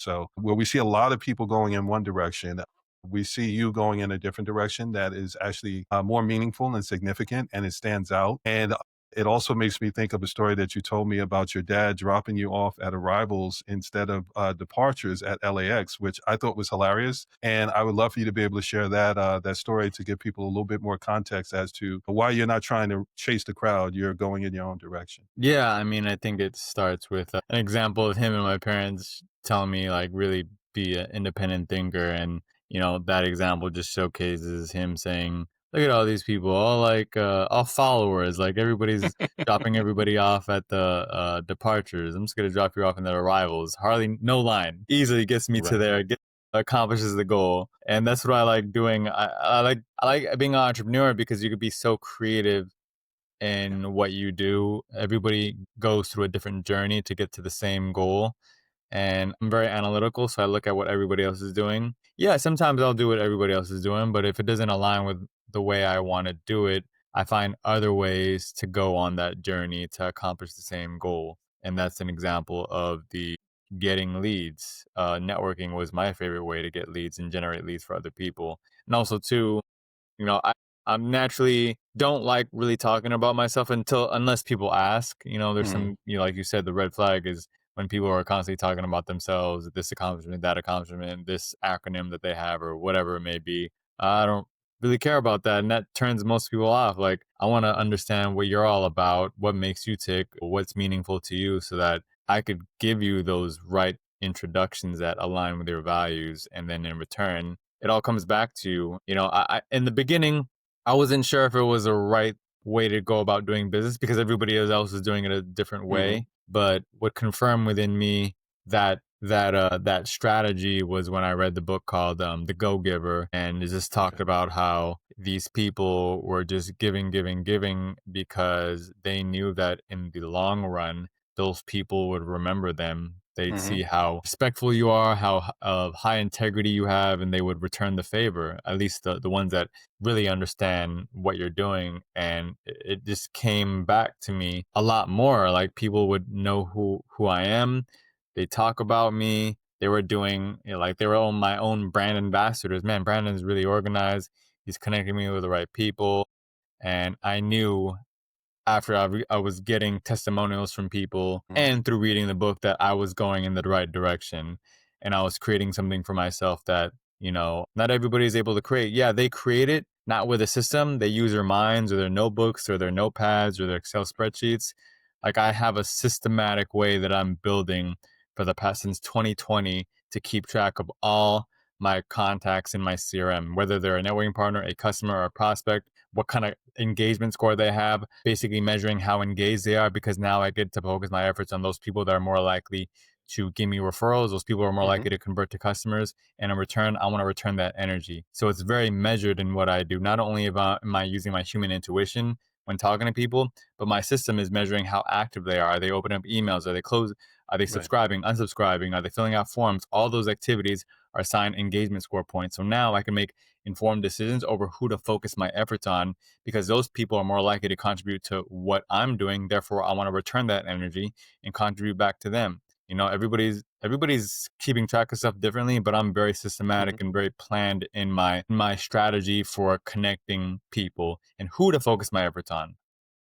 So where we see a lot of people going in one direction, we see you going in a different direction that is actually more meaningful and significant, and it stands out. And it also makes me think of a story that you told me about your dad dropping you off at arrivals instead of departures at LAX, which I thought was hilarious. And I would love for you to be able to share that story to give people a little bit more context as to why you're not trying to chase the crowd. You're going in your own direction. Yeah, I mean, I think it starts with an example of him and my parents telling me, like, really be an independent thinker. And, that example just showcases him saying, look at all these people, all followers, like everybody's dropping everybody off at the departures. I'm just going to drop you off in the arrivals. Hardly no line. Easily gets me to Right. there, accomplishes the goal. And that's what I like doing. I like being an entrepreneur because you could be so creative in what you do. Everybody goes through a different journey to get to the same goal. And I'm very analytical, so I look at what everybody else is doing. Yeah, sometimes I'll do what everybody else is doing, but if it doesn't align with the way I want to do it, I find other ways to go on that journey to accomplish the same goal. And that's an example of the getting leads. Networking was my favorite way to get leads and generate leads for other people. And also, too, I'm naturally don't like really talking about myself unless people ask. There's Mhm. some, like you said, the red flag is when people are constantly talking about themselves, this accomplishment, that accomplishment, this acronym that they have, or whatever it may be. I don't really care about that. And that turns most people off. Like, I want to understand what you're all about, what makes you tick, what's meaningful to you, so that I could give you those right introductions that align with your values. And then in return, it all comes back to, in the beginning, I wasn't sure if it was a right way to go about doing business because everybody else was doing it a different Mhm. way. But what confirmed within me that strategy was when I read the book called The Go Giver, and it just talked Okay. about how these people were just giving, giving, giving because they knew that in the long run, those people would remember them. They'd Mhm. see how respectful you are, how high integrity you have, and they would return the favor. At least the ones that really understand what you're doing. And it just came back to me a lot more. Like, people would know who I am. They talk about me. They were doing, like, they were on my own brand ambassadors. Man, Brandon's really organized. He's connecting me with the right people. And I knew after I was getting testimonials from people Mhm. and through reading the book that I was going in the right direction, and I was creating something for myself that, not everybody is able to create. Yeah, they create it not with a system. They use their minds or their notebooks or their notepads or their Excel spreadsheets. Like, I have a systematic way that I'm building for the past since 2020 to keep track of all my contacts in my CRM, whether they're a networking partner, a customer, or a prospect, what kind of engagement score they have, basically measuring how engaged they are, because now I get to focus my efforts on those people that are more likely to give me referrals. Those people are more Mhm. likely to convert to customers. And in return, I want to return that energy. So it's very measured in what I do. Not only am I using my human intuition when talking to people, but my system is measuring how active they are. Are they opening up emails? Are they closed? Are they Right. subscribing, unsubscribing? Are they filling out forms? All those activities are assigned engagement score points. So now I can make informed decisions over who to focus my efforts on, because those people are more likely to contribute to what I'm doing. Therefore, I want to return that energy and contribute back to them. Everybody's keeping track of stuff differently, but I'm very Mhm. systematic and very planned in my strategy for connecting people and who to focus my efforts on.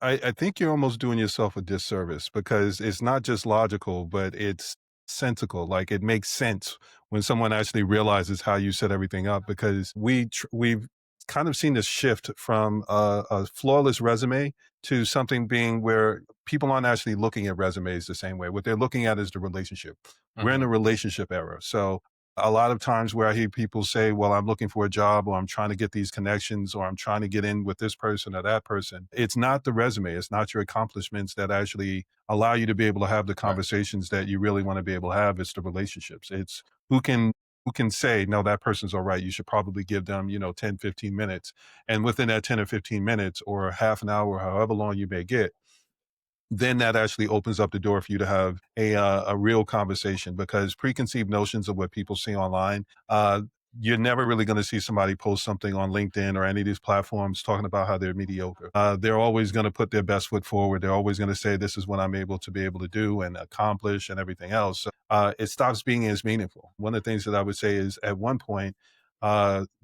I think you're almost doing yourself a disservice because it's not just logical, but it's sensical. Like it makes sense when someone actually realizes how you set everything up. Because we've kind of seen this shift from a flawless resume to something being where people aren't actually looking at resumes the same way. What they're looking at is the relationship. We're in Mhm. a relationship era, so a lot of times where I hear people say, well, I'm looking for a job or I'm trying to get these connections or I'm trying to get in with this person or that person. It's not the resume. It's not your accomplishments that actually allow you to be able to have the Right. conversations that you really want to be able to have. It's the relationships. It's who can who can say, no, that person's all right. You should probably give them, 10, 15 minutes. And within that 10 or 15 minutes or half an hour, however long you may get, then that actually opens up the door for you to have a real conversation because preconceived notions of what people see online, you're never really going to see somebody post something on LinkedIn or any of these platforms talking about how they're mediocre. They're always going to put their best foot forward. They're always going to say, this is what I'm able to be able to do and accomplish and everything else. So, it stops being as meaningful. One of the things that I would say is at one point,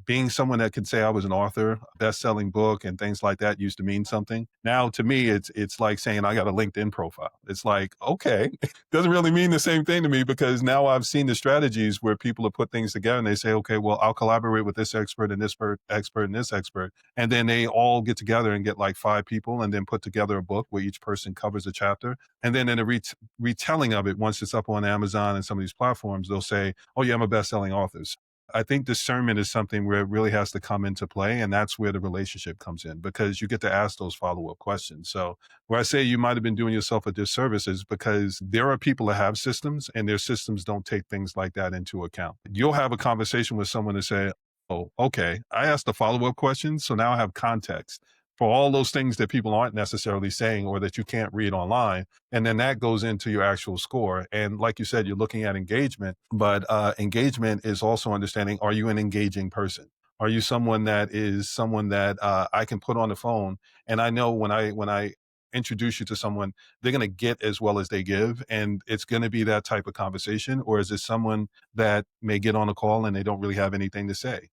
being someone that could say I was an author, best-selling book, and things like that used to mean something. Now, to me, it's like saying I got a LinkedIn profile. It's like, okay, doesn't really mean the same thing to me because now I've seen the strategies where people have put things together and they say, okay, well, I'll collaborate with this expert and this expert and this expert. And then they all get together and get like 5 people and then put together a book where each person covers a chapter. And then in a retelling of it, once it's up on Amazon and some of these platforms, they'll say, oh, yeah, I'm a best-selling author. I think discernment is something where it really has to come into play. And that's where the relationship comes in because you get to ask those follow up questions. So, where I say you might have been doing yourself a disservice is because there are people that have systems and their systems don't take things like that into account. You'll have a conversation with someone and say, oh, okay, I asked a follow up question. So now I have context for all those things that people aren't necessarily saying or that you can't read online. And then that goes into your actual score. And like you said, you're looking at engagement, but engagement is also understanding, are you an engaging person? Are you someone that is someone that I can put on the phone and I know when I introduce you to someone, they're going to get as well as they give. And it's going to be that type of conversation. Or is it someone that may get on a call and they don't really have anything to say?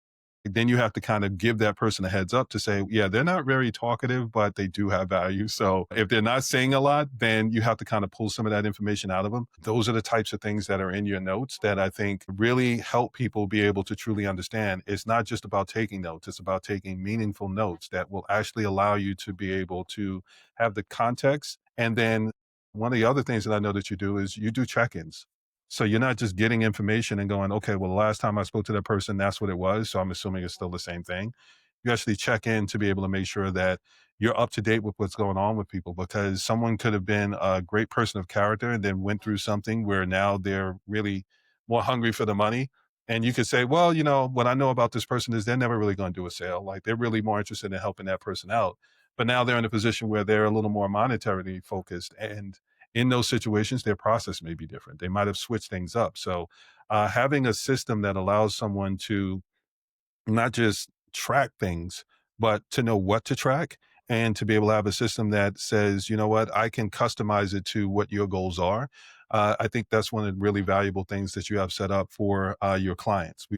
Then you have to kind of give that person a heads up to say, yeah, they're not very talkative, but they do have value. So if they're not saying a lot, then you have to kind of pull some of that information out of them. Those are the types of things that are in your notes that I think really help people be able to truly understand. It's not just about taking notes, it's about taking meaningful notes that will actually allow you to be able to have the context. And then one of the other things that I know that you do is you do check ins. So you're not just getting information and going, okay, well, the last time I spoke to that person, that's what it was. So I'm assuming it's still the same thing. You actually check in to be able to make sure that you're up to date with what's going on with people because someone could have been a great person of character and then went through something where now they're really more hungry for the money. And you could say, well, what I know about this person is they're never really going to do a sale. Like they're really more interested in helping that person out. But now they're in a position where they're a little more monetarily focused. And in those situations, their process may be different. They might have switched things up. So, having a system that allows someone to not just track things, but to know what to track and to be able to have a system that says, you know what, I can customize it to what your goals are. I think that's one of the really valuable things that you have set up for your clients.